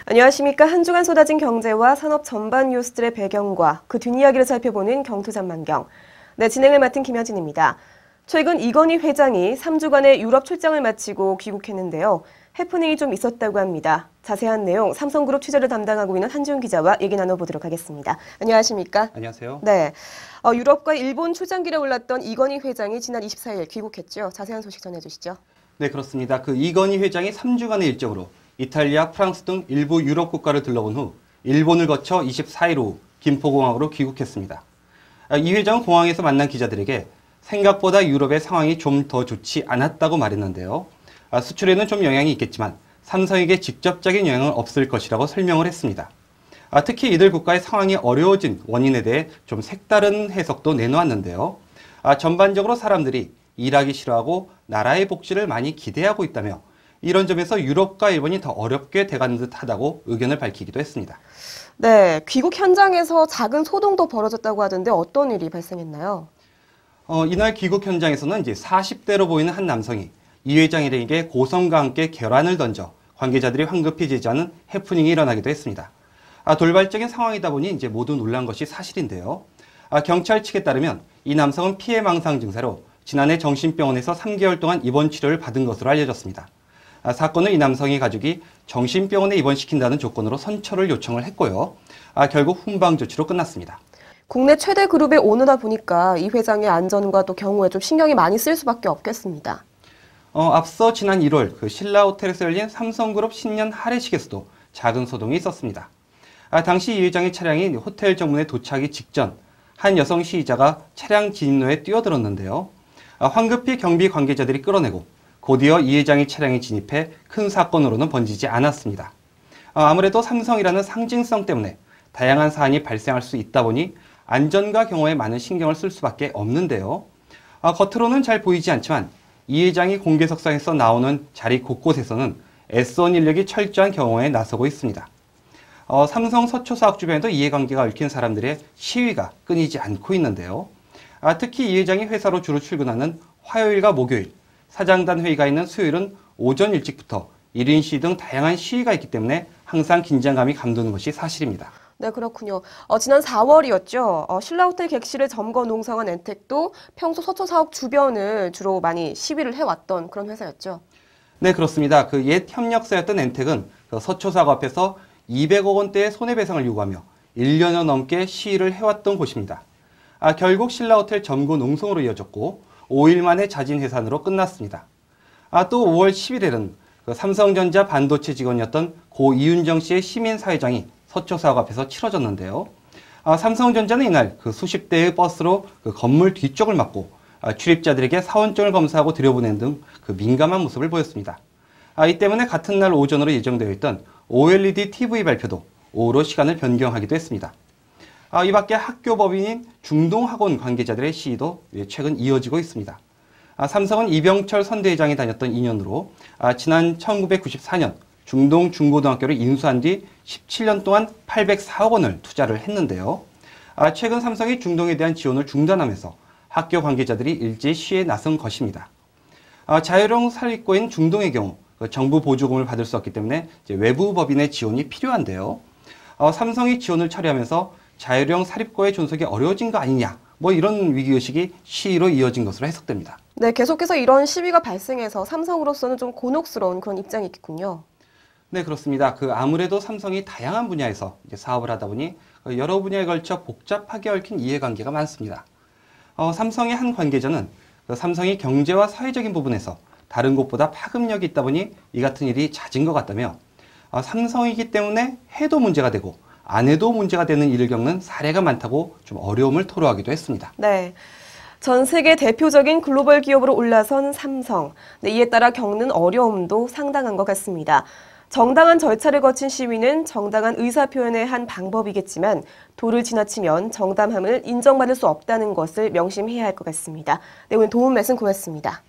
안녕하십니까. 한 주간 쏟아진 경제와 산업 전반 뉴스들의 배경과 그 뒷이야기를 살펴보는 경투전망경. 네, 진행을 맡은 김여진입니다. 최근 이건희 회장이 3주간의 유럽 출장을 마치고 귀국했는데요. 해프닝이 좀 있었다고 합니다. 자세한 내용 삼성그룹 취재를 담당하고 있는 한지훈 기자와 얘기 나눠보도록 하겠습니다. 안녕하십니까? 안녕하세요. 네, 유럽과 일본 출장길에 올랐던 이건희 회장이 지난 24일 귀국했죠. 자세한 소식 전해주시죠. 네, 그렇습니다. 이건희 회장이 3주간의 일정으로 이탈리아, 프랑스 등 일부 유럽 국가를 둘러본 후 일본을 거쳐 24일 오후 김포공항으로 귀국했습니다. 이 회장은 공항에서 만난 기자들에게 생각보다 유럽의 상황이 좀 더 좋지 않았다고 말했는데요. 수출에는 좀 영향이 있겠지만 삼성에게 직접적인 영향은 없을 것이라고 설명을 했습니다. 특히 이들 국가의 상황이 어려워진 원인에 대해 좀 색다른 해석도 내놓았는데요. 전반적으로 사람들이 일하기 싫어하고 나라의 복지를 많이 기대하고 있다며 이런 점에서 유럽과 일본이 더 어렵게 돼가는 듯하다고 의견을 밝히기도 했습니다. 네, 귀국 현장에서 작은 소동도 벌어졌다고 하던데 어떤 일이 발생했나요? 이날 귀국 현장에서는 이제 40대로 보이는 한 남성이 이 회장에게 고성과 함께 계란을 던져 관계자들이 황급히 제지하는 해프닝이 일어나기도 했습니다. 돌발적인 상황이다 보니 이제 모두 놀란 것이 사실인데요. 경찰 측에 따르면 이 남성은 피해망상 증세로 지난해 정신병원에서 3개월 동안 입원 치료를 받은 것으로 알려졌습니다. 사건은 이 남성의 가족이 정신병원에 입원시킨다는 조건으로 선처를 요청을 했고요. 결국 훈방 조치로 끝났습니다. 국내 최대 그룹의 오너다 보니까 이 회장의 안전과 또 경우에 좀 신경이 많이 쓸 수밖에 없겠습니다. 앞서 지난 1월 신라 호텔에서 열린 삼성그룹 신년 할애식에서도 작은 소동이 있었습니다. 당시 이 회장의 차량이 호텔 정문에 도착하기 직전 한 여성 시위자가 차량 진입로에 뛰어들었는데요. 황급히 경비 관계자들이 끌어내고 곧이어 이 회장의 차량에 진입해 큰 사건으로는 번지지 않았습니다. 아무래도 삼성이라는 상징성 때문에 다양한 사안이 발생할 수 있다 보니 안전과 경호에 많은 신경을 쓸 수밖에 없는데요. 겉으로는 잘 보이지 않지만 이 회장이 공개석상에서 나오는 자리 곳곳에서는 S1 인력이 철저한 경호에 나서고 있습니다. 삼성 서초사업 주변에도 이해관계가 얽힌 사람들의 시위가 끊이지 않고 있는데요. 특히 이 회장이 회사로 주로 출근하는 화요일과 목요일, 사장단 회의가 있는 수요일은 오전 일찍부터 1인 시위 등 다양한 시위가 있기 때문에 항상 긴장감이 감도는 것이 사실입니다. 네, 그렇군요. 지난 4월이었죠. 신라호텔 객실을 점거 농성한 엔텍도 평소 서초 사업 주변을 주로 많이 시위를 해왔던 그런 회사였죠. 네, 그렇습니다. 옛 협력사였던 엔텍은 서초 사업 앞에서 200억 원대의 손해배상을 요구하며 1년여 넘게 시위를 해왔던 곳입니다. 결국 신라호텔 점거 농성으로 이어졌고 5일 만에 자진 해산으로 끝났습니다. 또 5월 10일에는 삼성전자 반도체 직원이었던 고 이윤정 씨의 시민사회장이 서초 사업 앞에서 치러졌는데요. 삼성전자는 이날 수십 대의 버스로 건물 뒤쪽을 막고 출입자들에게 사원증을 검사하고 들여보낸 등 민감한 모습을 보였습니다. 이 때문에 같은 날 오전으로 예정되어 있던 OLED TV 발표도 오후로 시간을 변경하기도 했습니다. 이 밖에 학교 법인인 중동학원 관계자들의 시위도 최근 이어지고 있습니다. 삼성은 이병철 선대회장이 다녔던 인연으로 지난 1994년 중동 중고등학교를 인수한 뒤 17년 동안 804억 원을 투자를 했는데요. 최근 삼성이 중동에 대한 지원을 중단하면서 학교 관계자들이 일제히 시위에 나선 것입니다. 자율형 사립고인 중동의 경우 정부 보조금을 받을 수 없기 때문에 외부 법인의 지원이 필요한데요. 삼성이 지원을 처리하면서 자율형 사립고의 존속이 어려워진 거 아니냐, 이런 위기의식이 시위로 이어진 것으로 해석됩니다. 네, 계속해서 이런 시위가 발생해서 삼성으로서는 좀 곤혹스러운 그런 입장이 있겠군요. 네, 그렇습니다. 아무래도 삼성이 다양한 분야에서 사업을 하다 보니 여러 분야에 걸쳐 복잡하게 얽힌 이해관계가 많습니다. 삼성의 한 관계자는 삼성이 경제와 사회적인 부분에서 다른 곳보다 파급력이 있다 보니 이 같은 일이 잦은 것 같다며 삼성이기 때문에 해도 문제가 되고 안 해도 문제가 되는 일을 겪는 사례가 많다고 좀 어려움을 토로하기도 했습니다. 네. 전 세계 대표적인 글로벌 기업으로 올라선 삼성. 네, 이에 따라 겪는 어려움도 상당한 것 같습니다. 정당한 절차를 거친 시위는 정당한 의사표현의 한 방법이겠지만 도를 지나치면 정당함을 인정받을 수 없다는 것을 명심해야 할 것 같습니다. 네, 오늘 도움 말씀 고맙습니다.